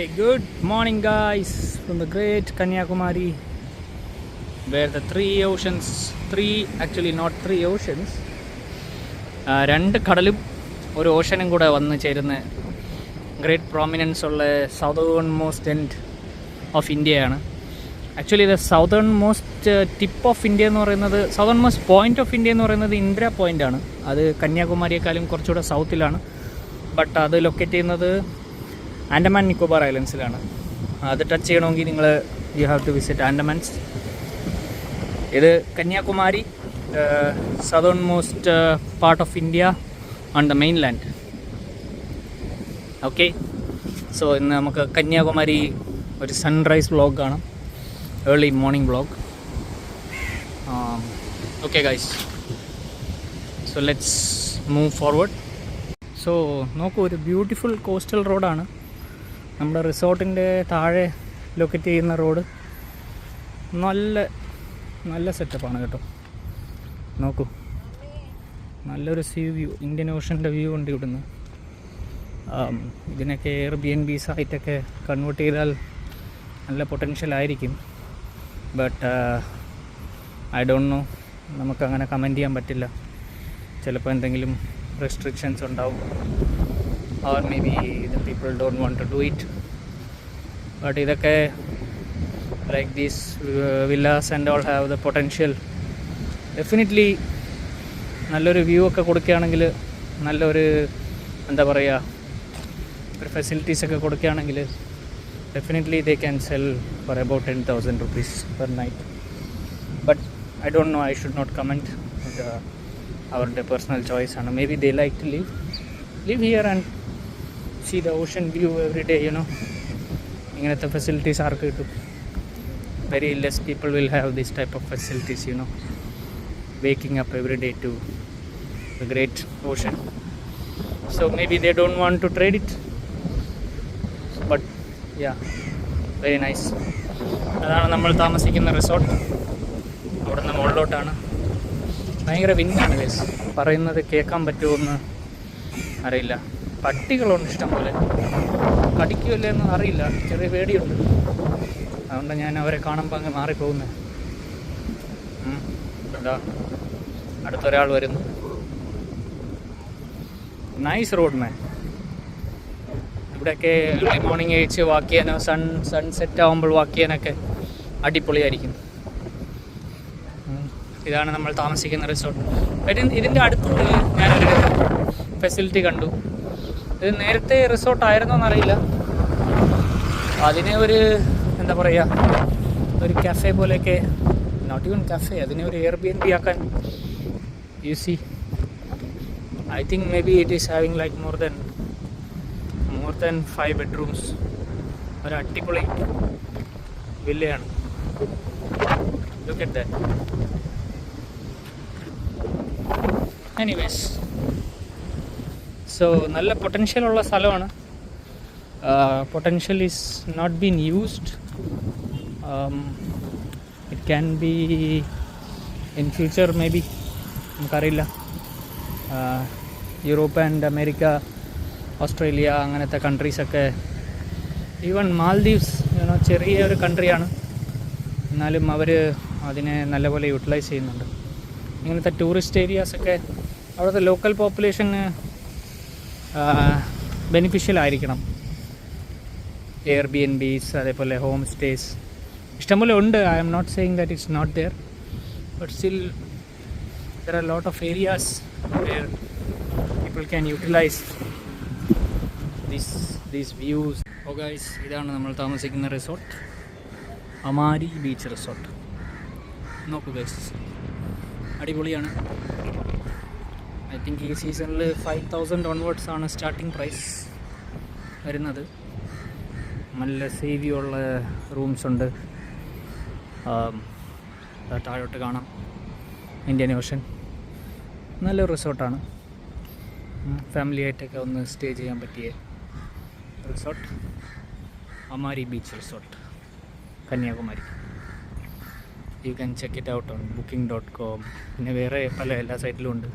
Good morning, guys, from the great Kanyakumari, where the actually not three oceans, രണ്ട് കടലും ഒരു ഓഷനും കൂടെ വന്ന് ചേരുന്ന ഗ്രേറ്റ് പ്രോമിനൻസ് ഉള്ള സൗതേൺ മോസ്റ്റ് എൻഡ് ഓഫ് ഇന്ത്യയാണ്. Actually the southern most tip of India എന്ന് പറയുന്നത്, southern most point of India എന്ന് പറയുന്നത് ഇന്ദിര പോയിൻ്റാണ്. അത് കന്യാകുമാരിയേക്കാളും കുറച്ചുകൂടെ സൗത്തിലാണ്. ബട്ട് അത് ലൊക്കേറ്റ് ചെയ്യുന്നത് ആൻഡമാൻ നിക്കോബാർ ഐലൻഡ്സിലാണ്. അത് ടച്ച് ചെയ്യണമെങ്കിൽ നിങ്ങൾ you have to visit Andamans. ഇത് Kanyakumari, southernmost part of India on the mainland. Okay, so ഇന്ന് നമുക്ക് കന്യാകുമാരി ഒരു സൺറൈസ് വ്ളോഗ് കാണാം, early morning vlog. Okay guys, so let's move forward. So നോക്കൂ, ഒരു ബ്യൂട്ടിഫുൾ കോസ്റ്റൽ റോഡാണ് നമ്മുടെ റിസോർട്ടിൻ്റെ താഴെ ലൊക്കേറ്റ് ചെയ്യുന്ന റോഡ്. നല്ല സെറ്റപ്പാണ് കേട്ടോ. നോക്കൂ, നല്ലൊരു സീ വ്യൂ, ഇന്ത്യൻ ഓഷൻ്റെ വ്യൂ ഉണ്ട് ഇവിടുന്ന്. ഇതിനൊക്കെ Airbnb സൈറ്റൊക്കെ കൺവേർട്ട് ചെയ്താൽ നല്ല പൊട്ടൻഷ്യൽ ആയിരിക്കും. ബട്ട് ഐ ഡോണ്ട് നോ, നമുക്കങ്ങനെ കമൻറ്റ് ചെയ്യാൻ പറ്റില്ല. ചിലപ്പോൾ എന്തെങ്കിലും റെസ്ട്രിക്ഷൻസ് ഉണ്ടാവും, or maybe the people don't want to do it. But ഇതൊക്കെ like these villas and all have the potential. Definitely നല്ലൊരു വ്യൂ ഒക്കെ കൊടുക്കുകയാണെങ്കിൽ, നല്ലൊരു എന്താ പറയുക, ഒരു ഫെസിലിറ്റീസ് ഒക്കെ കൊടുക്കുകയാണെങ്കിൽ definitely they can sell for about 10,000 rupees per night. But I don't know, I should not comment. അവരുടെ പേഴ്സണൽ ചോയ്സ് ആണ്. Maybe they like to live here and see the ocean view every day, you know. ഇങ്ങനത്തെ facilities ആർക്ക് കിട്ടും? Very less people will have this type of facilities, you know, waking up every day to the great ocean. So maybe they don't want to trade it, but yeah, very nice. അതാണ് നമ്മൾ താമസിക്കുന്ന resort. അവിടെ നിന്ന് മുകളിലോട്ടാണ്. ഭയങ്കര വിൻഡാണ് guys. പറയുന്നത് കേൾക്കാൻ പറ്റുമോയെന്ന് അറിയില്ല. പട്ടികളുണ്ട് ഇഷ്ടം പോലെ, കടിക്കുമല്ലേ എന്ന് അറിയില്ല, ചെറിയ പേടിയുണ്ട്. അതുകൊണ്ട് ഞാൻ അവരെ കാണുമ്പോൾ അങ്ങ് മാറിപ്പോകുന്നത്. എന്താ, അടുത്തൊരാൾ വരുന്നു. നൈസ് റോഡ് മാൻ. ഇവിടെയൊക്കെ ഏർലി മോർണിംഗ് കഴിച്ച് വാക്ക് ചെയ്യാനോ സൺസെറ്റ് ആകുമ്പോൾ വാക്ക് ചെയ്യാനൊക്കെ അടിപൊളിയായിരിക്കും. ഇതാണ് നമ്മൾ താമസിക്കുന്ന റിസോർട്ട്. ഇതിൻ്റെ അടുത്തുള്ളിൽ ഞാനൊരു ഫെസിലിറ്റി കണ്ടു. ഇത് നേരത്തെ റിസോർട്ടായിരുന്നോ എന്നറിയില്ല. അതിനെ ഒരു എന്താ പറയുക, ഒരു കഫേ പോലെയൊക്കെ, നോട്ട് ഈവൻ കഫേ, അതിനെ ഒരു Airbnb ആക്കാൻ you see. I think maybe it is having like more than 5 bedrooms. ഒരു അടിപൊളി വില്ലയാണ്. Look at that. Anyways, so നല്ല പൊട്ടൻഷ്യൽ ഉള്ള സ്ഥലമാണ്. Potential is not been used. It can be in future, maybe, നമുക്കറിയില്ല. Europe and America, Australia, അങ്ങനത്തെ കൺട്രീസൊക്കെ, even Maldives, ചെറിയ ഒരു കൺട്രിയാണ്, എന്നാലും അവർ അതിനെ നല്ലപോലെ യൂട്ടിലൈസ് ചെയ്യുന്നുണ്ട്. ഇങ്ങനത്തെ ടൂറിസ്റ്റ് ഏരിയാസൊക്കെ അവിടുത്തെ ലോക്കൽ പോപ്പുലേഷന് ബെനിഫിഷ്യൽ ആയിരിക്കണം. Airbnbs, അതേപോലെ ഹോം സ്റ്റേസ് ഇഷ്ടംപോലെ ഉണ്ട്. I am not saying that it's not there, but still there are lot of areas where people can utilise these views. Oh guys, ഇതാണ് നമ്മൾ താമസിക്കുന്ന റിസോർട്ട്, അമാരി ബീച്ച് റിസോർട്ട്. നോക്കൂ guys, അടിപൊളിയാണ്. I think ഈ സീസണിൽ 5,000 onwards ആണ് starting price വരുന്നത്. നല്ല സേവ്യൂ ഉള്ള റൂംസ് ഉണ്ട്. താഴോട്ട് കാണാം ഇന്ത്യൻ ഓഷൻ. നല്ലൊരു റിസോർട്ടാണ്. ഫാമിലി ആയിട്ടൊക്കെ ഒന്ന് സ്റ്റേ ചെയ്യാൻ പറ്റിയ resort, Amari beach resort, Kanyakumari. You can check it out on booking.com. പിന്നെ വേറെ എല്ലാ സൈറ്റിലും ഉണ്ട്.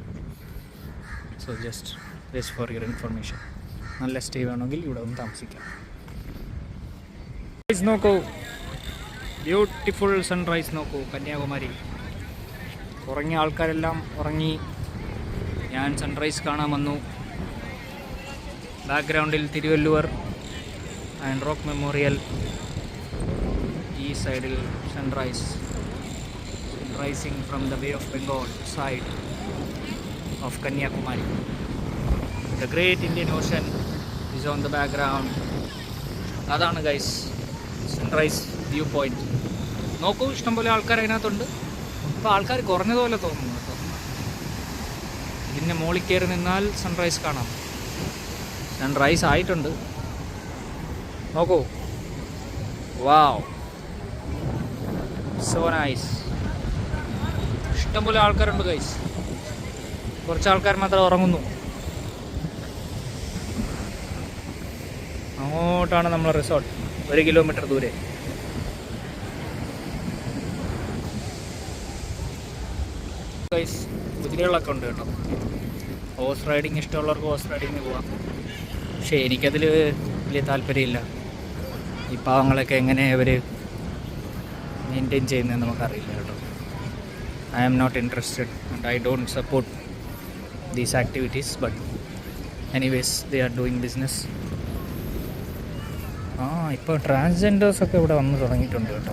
So just for your information. നല്ല സ്റ്റേ വേണമെങ്കിൽ ഇവിടെ ഒന്ന് താമസിക്കാം. നോക്കൂ, ബ്യൂട്ടിഫുൾ സൺറൈസ് നോക്കൂ കന്യാകുമാരി. ഉറങ്ങിയ ആൾക്കാരെല്ലാം ഉറങ്ങി, ഞാൻ സൺറൈസ് കാണാൻ വന്നു. ബാക്ക്ഗ്രൗണ്ടിൽ തിരുവല്ലുവർ ആൻഡ് റോക്ക് മെമ്മോറിയൽ. ഈ സൈഡിൽ sunrise rising from the bay of Bengal side of Kanyakumari. The great Indian Ocean is on the background. അതാണ് ഗൈസ് സൺറൈസ് വ്യൂ പോയിന്റ്. നോക്കൂ, ഇഷ്ടംപോലെ ആൾക്കാർ അതിനകത്തുണ്ട്. അപ്പോൾ ആൾക്കാർ കുറഞ്ഞതുപോലെ തോന്നുന്നു കേട്ടോ. ഇതിൻ്റെ മുകളിൽ കയറി നിന്നാൽ സൺറൈസ് കാണാം. സൺറൈസ് ആയിട്ടുണ്ട്, നോക്കൂ. വാവ്, സോ നൈസ്. ഇഷ്ടംപോലെ ആൾക്കാരുണ്ട് ഗൈസ്. കുറച്ച് ആൾക്കാർ മാത്രം ഉറങ്ങുന്നു. അങ്ങോട്ടാണ് നമ്മളെ റിസോർട്ട്, 1 കിലോമീറ്റർ ദൂരെ. ഗൈസ് കുതിരകളൊക്കെ ഉണ്ട് കേട്ടോ. ഹോഴ്സ് റൈഡിങ് ഇഷ്ടമുള്ളവർക്ക് ഹോഴ്സ് റൈഡിങ്ങിന് പോവാം. പക്ഷേ എനിക്കതിൽ വലിയ താല്പര്യമില്ല. ഈ പാവങ്ങളൊക്കെ എങ്ങനെ അവർ മെയിൻറ്റെയിൻ ചെയ്യുന്നതെന്ന് നമുക്കറിയില്ല കേട്ടോ. I am not interested and I don't support these activities. But anyways they are doing business. ഇപ്പോൾ ട്രാൻസ്ജെൻഡേഴ്സൊക്കെ ഇവിടെ വന്ന് തുടങ്ങിയിട്ടുണ്ട് കേട്ടോ.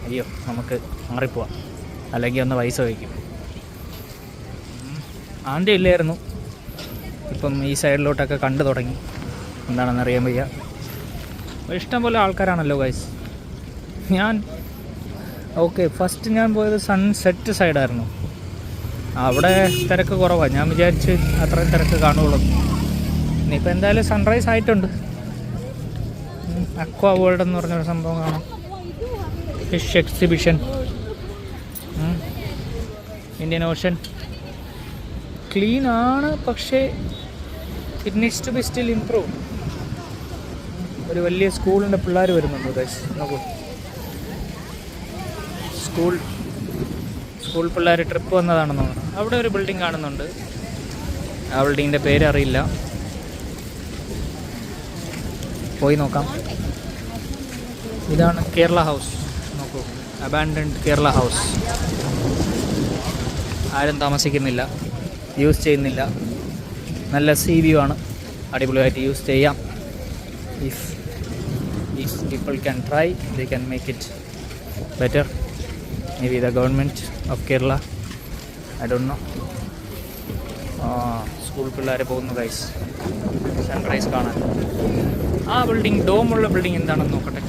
അയ്യോ, നമുക്ക് മാറിപ്പോവാം, അല്ലെങ്കിൽ ഒന്ന് പൈസ വയ്ക്കും. ആദ്യം ഇല്ലായിരുന്നു, ഇപ്പം ഈ സൈഡിലോട്ടൊക്കെ കണ്ടു തുടങ്ങി. എന്താണെന്ന് അറിയാൻ വയ്യ. ഇഷ്ടംപോലെ ആൾക്കാരാണല്ലോ ഗൈസ്. ഫസ്റ്റ് ഞാൻ പോയത് സൺസെറ്റ് സൈഡായിരുന്നു. അവിടെ തിരക്ക് കുറവാണ്. ഞാൻ വിചാരിച്ച് അത്രയും തിരക്ക് കാണുള്ളൂ. ഇനിയിപ്പോൾ എന്തായാലും സൺറൈസ് ആയിട്ടുണ്ട്. അക്വാ വേൾഡ് എന്ന് പറഞ്ഞൊരു സംഭവം കാണാം. Fish exhibition, Indian Ocean. Clean ആണ്, പക്ഷേ it needs to be still improve. ഒരു വലിയ സ്കൂളിൻ്റെ പിള്ളേർ വരുന്നുണ്ട് ഗൈസ്, നോക്കൂ. സ്കൂൾ പിള്ളേർ ട്രിപ്പ് വന്നതാണെന്ന് തോന്നുന്നു. അവിടെ ഒരു ബിൽഡിംഗ് കാണുന്നുണ്ട്. ആ ബിൽഡിങ്ങിൻ്റെ പേരറിയില്ല, പോയി നോക്കാം. ഇതാണ് കേരള ഹൗസ്, നോക്കൂ. Abandoned Kerala house. ആരും താമസിക്കുന്നില്ല, യൂസ് ചെയ്യുന്നില്ല. നല്ല സീ വ്യൂ ആണ്, അടിപൊളിയായിട്ട് യൂസ് ചെയ്യാം. If people can try, they can make it better. May be the government of Kerala, I don't know. School പിള്ളേർ പോകുന്നു ഗൈസ് സൺറൈസ് കാണാൻ. ആ ബിൽഡിംഗ്, ഡോമുള്ള ബിൽഡിംഗ് എന്താണെന്ന് നോക്കട്ടെ.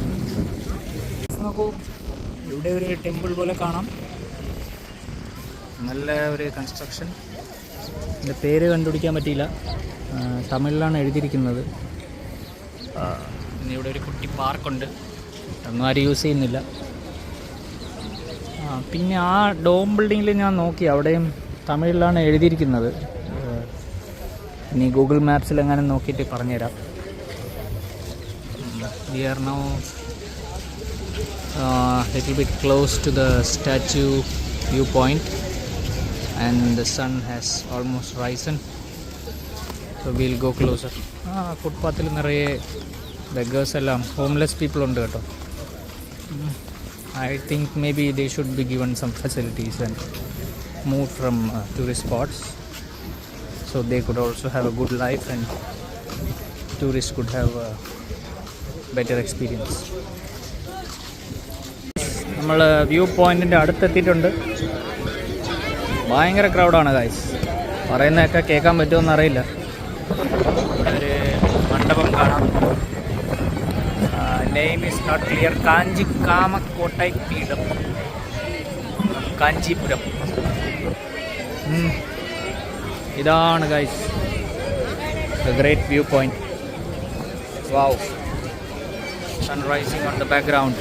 നോക്കൂ, ഇവിടെ ഒരു ടെമ്പിൾ പോലെ കാണാം. നല്ല ഒരു കൺസ്ട്രക്ഷൻ. എൻ്റെ പേര് കണ്ടുപിടിക്കാൻ പറ്റിയില്ല, തമിഴിലാണ് എഴുതിയിരിക്കുന്നത്. പിന്നെ ഇവിടെ ഒരു കുട്ടി പാർക്കുണ്ട്, ഒന്നും ആരും യൂസ് ചെയ്യുന്നില്ല. പിന്നെ ആ ഡോം ബിൽഡിങ്ങിൽ ഞാൻ നോക്കി, അവിടെയും തമിഴിലാണ് എഴുതിയിരിക്കുന്നത്. ഇനി ഗൂഗിൾ മാപ്സിൽ എങ്ങനെ നോക്കിയിട്ട് പറഞ്ഞുതരാം. We are now little bit close to the statue viewpoint and the sun has almost risen, so we'll go closer. ഫുട്പാത്തിൽ നിറയെ beggars എല്ലാം, ഹോംലെസ് പീപ്പിൾ ഉണ്ട് കേട്ടോ. I think maybe they should be given some facilities and moved from tourist spots, so they could also have a good life and tourists could have a better experience. നമ്മൾ view പോയിൻറ്റിൻ്റെ അടുത്തെത്തിയിട്ടുണ്ട്. ഭയങ്കര ക്രൗഡാണ് guys. പറയുന്നതൊക്കെ കേൾക്കാൻ പറ്റുമെന്ന് അറിയില്ല. ഒരു മണ്ഡപം കാണാം. Name is not clear. Kamakoti Peetham, Kanchipuram. ഇതാണ് guys the great view point. Wow, sun rising on the background.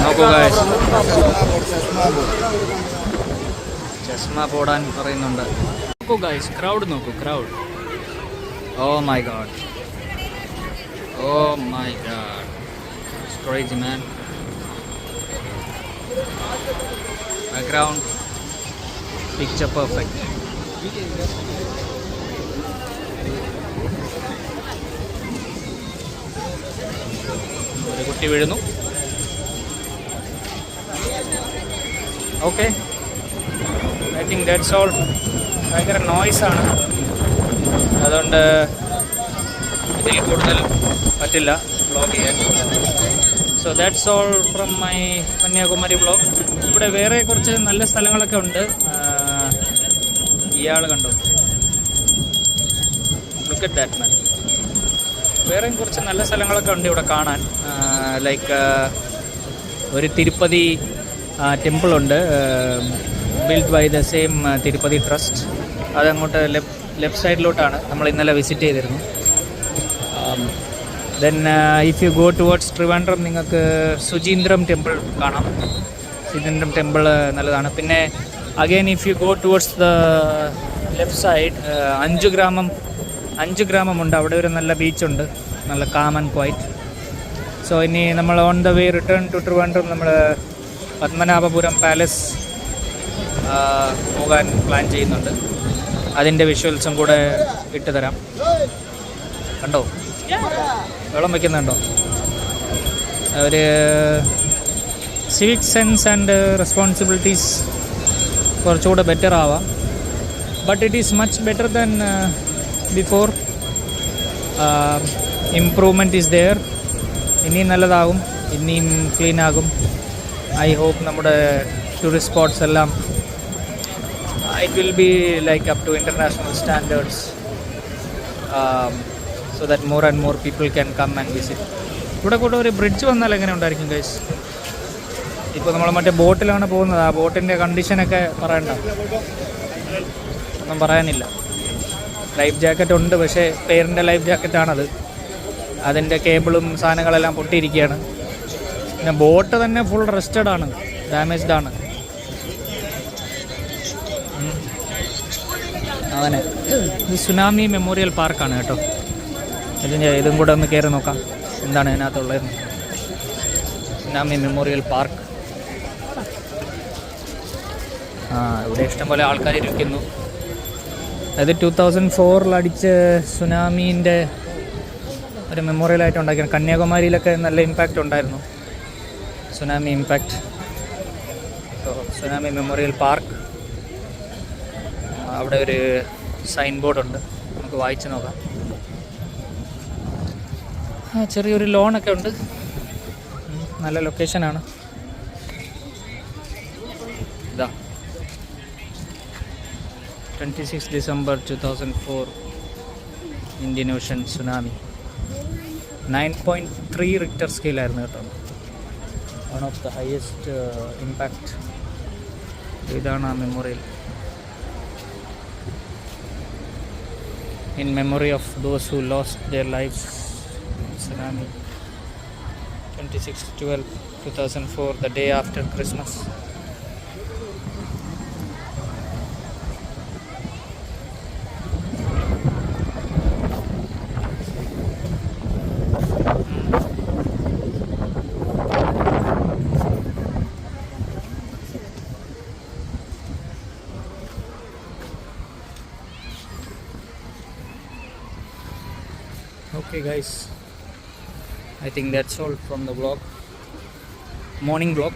നോക്കൂ ഗൈസ്, ചസ്മ പോടാൻ പറയുന്നുണ്ട്. നോക്കൂ ഗൈസ്, ക്രൗഡ് നോക്കൂ, crowd. Oh my god, oh my god, it's crazy man. Background picture perfect. പൊട്ടി വീഴുന്നു. Okay, I think that's all. ഭയങ്കര നോയ്സാണ്, അതുകൊണ്ട് ഇതിൽ കൂടുതൽ പറ്റില്ല വ്ളോഗ് ചെയ്യാൻ. So that's all from my Kanyakumari vlog. ഇവിടെ വേറെ കുറച്ച് നല്ല സ്ഥലങ്ങളൊക്കെ ഉണ്ട്. ഇയാൾ കണ്ടോ, ലുക്ക് അറ്റ് ദാറ്റ് മാൻ. വേറെയും കുറച്ച് നല്ല സ്ഥലങ്ങളൊക്കെ ഉണ്ട് ഇവിടെ കാണാൻ. ലൈക്ക് ഒരു തിരുപ്പതി ടെമ്പിളുണ്ട്, build by the same Tirupati trust. അതങ്ങോട്ട് ലെഫ്റ്റ് സൈഡിലോട്ടാണ്, നമ്മൾ ഇന്നലെ വിസിറ്റ് ചെയ്തിരുന്നു. Then if you go towards Trivandrum നിങ്ങൾക്ക് സുചീന്ദ്രം ടെമ്പിൾ കാണാം. സുചീന്ദ്രം ടെമ്പിൾ നല്ലതാണ്. പിന്നെ again if you go towards the left side അഞ്ച് ഗ്രാമമുണ്ട്. അവിടെ ഒരു നല്ല ബീച്ചുണ്ട്, നല്ല കാം ആൻഡ് ക്വൈറ്റ്. സോ ഇനി നമ്മൾ on the way return to Trivandrum നമ്മൾ പത്മനാഭപുരം പാലസ് പോകാൻ പ്ലാൻ ചെയ്യുന്നുണ്ട്. അതിൻ്റെ വിഷ്വൽസും കൂടെ ഇട്ട് തരാം. കണ്ടോ, വെള്ളം വയ്ക്കുന്നുണ്ടോ? ഒരു സിവിക് സെൻസ് ആൻഡ് റെസ്പോൺസിബിലിറ്റീസ് കുറച്ചുകൂടെ ബെറ്റർ ആവാം. But it is much better than before. Improvement is there. ഇനിയും നല്ലതാകും, ഇനിയും ക്ലീൻ ആകും. ഐ ഹോപ്പ് നമ്മുടെ ടൂറിസ്റ്റ് സ്പോട്ട്സ് എല്ലാം it will be like up to international standards, so that more and more people can come and visit. ഇവിടെ കൂടെ ഒരു bridge വന്നാൽ എങ്ങനെ ഉണ്ടായിരിക്കും ഗൈസ്? ഇപ്പോൾ നമ്മൾ മറ്റേ ബോട്ടിലാണ് പോകുന്നത്. ആ ബോട്ടിൻ്റെ കണ്ടീഷനൊക്കെ പറയണ്ട, ഒന്നും പറയാനില്ല. ലൈഫ് ജാക്കറ്റ് ഉണ്ട്, പക്ഷേ പേരിൻ്റെ ലൈഫ് ജാക്കറ്റാണത്. അതിൻ്റെ കേബിളും സാധനങ്ങളെല്ലാം പൊട്ടിയിരിക്കുകയാണ്. പിന്നെ ബോട്ട് തന്നെ ഫുൾ റെസ്റ്റഡ് ആണ്, ഡാമേജ്ഡ് ആണ്. അവനെ ഇത് സുനാമി മെമ്മോറിയൽ പാർക്കാണ് കേട്ടോ. ഇതും കൂടെ ഒന്ന് കയറി നോക്കാം എന്താണ് ഇതിനകത്തുള്ളത്. Tsunami memorial park. ഇവിടെ ഇഷ്ടംപോലെ ആൾക്കാർ ഇരിക്കുന്നു. അത് 2004 അടിച്ച് സുനാമീൻ്റെ ഒരു മെമ്മോറിയലായിട്ട് ഉണ്ടാക്കിയാണ്. കന്യാകുമാരിയിലൊക്കെ നല്ല ഇമ്പാക്റ്റ് ഉണ്ടായിരുന്നു, tsunami impact. Tsunami memorial park. അവിടെ ഒരു സൈൻ ബോർഡുണ്ട്, നമുക്ക് വായിച്ച് നോക്കാം. ചെറിയൊരു ലോണൊക്കെ ഉണ്ട്. നല്ല ലൊക്കേഷനാണ്. ഇതാ 26 December 2004 Indian ocean tsunami. 9.3 Richter സ്കെയിലായിരുന്നു കേട്ടോ. One of the highest impact. ഇതാണ് ആ memorial. In memory of those who lost their lives in tsunami. 26/12/2004, the day after Christmas. Okay guys, I think that's all from the vlog, morning vlog.